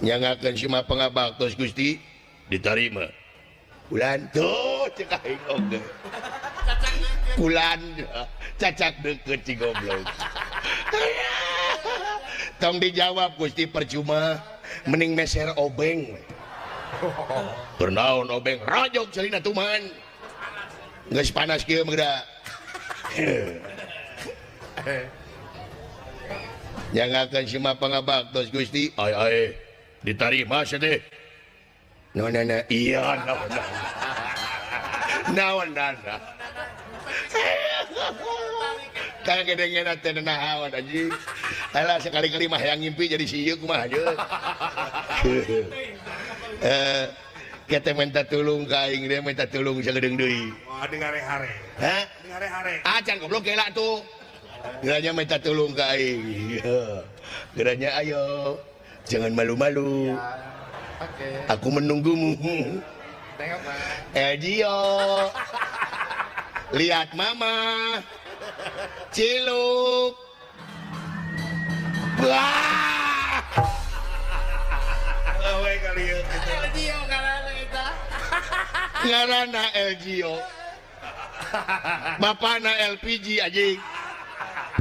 nyangakeun cuma pangabaktos Gusti diterima. Bulan tuh cek aing oge. Bulan cacak deukeut ci goblok. Tong dijawab Gusti percuma mending meser obeng. Bernaon obeng rajog celina tuman. Geus panas kieu mah da. Nyangakeun cuma pangabaktos Gusti ai diterima sedih. Nona iya naon kagedengan teh naon anjing alah sekali-kali mah yang ngimpi jadi sieuk kumaha aja kita minta tolong ka aing dia minta tolong sagedeung deui Dengare-hare. hah Dengare-hare. acan goblok kela tuh geranya minta tolong ka aing geranya ayo jangan malu-malu. Oke. Aku menunggumu. Tengok, Pak. Elgio. Lihat mama. Ciluk. Wah. Awe kali ieu. Elgio karena eta. Ngaranna Elgio. Bapana LPG anjing.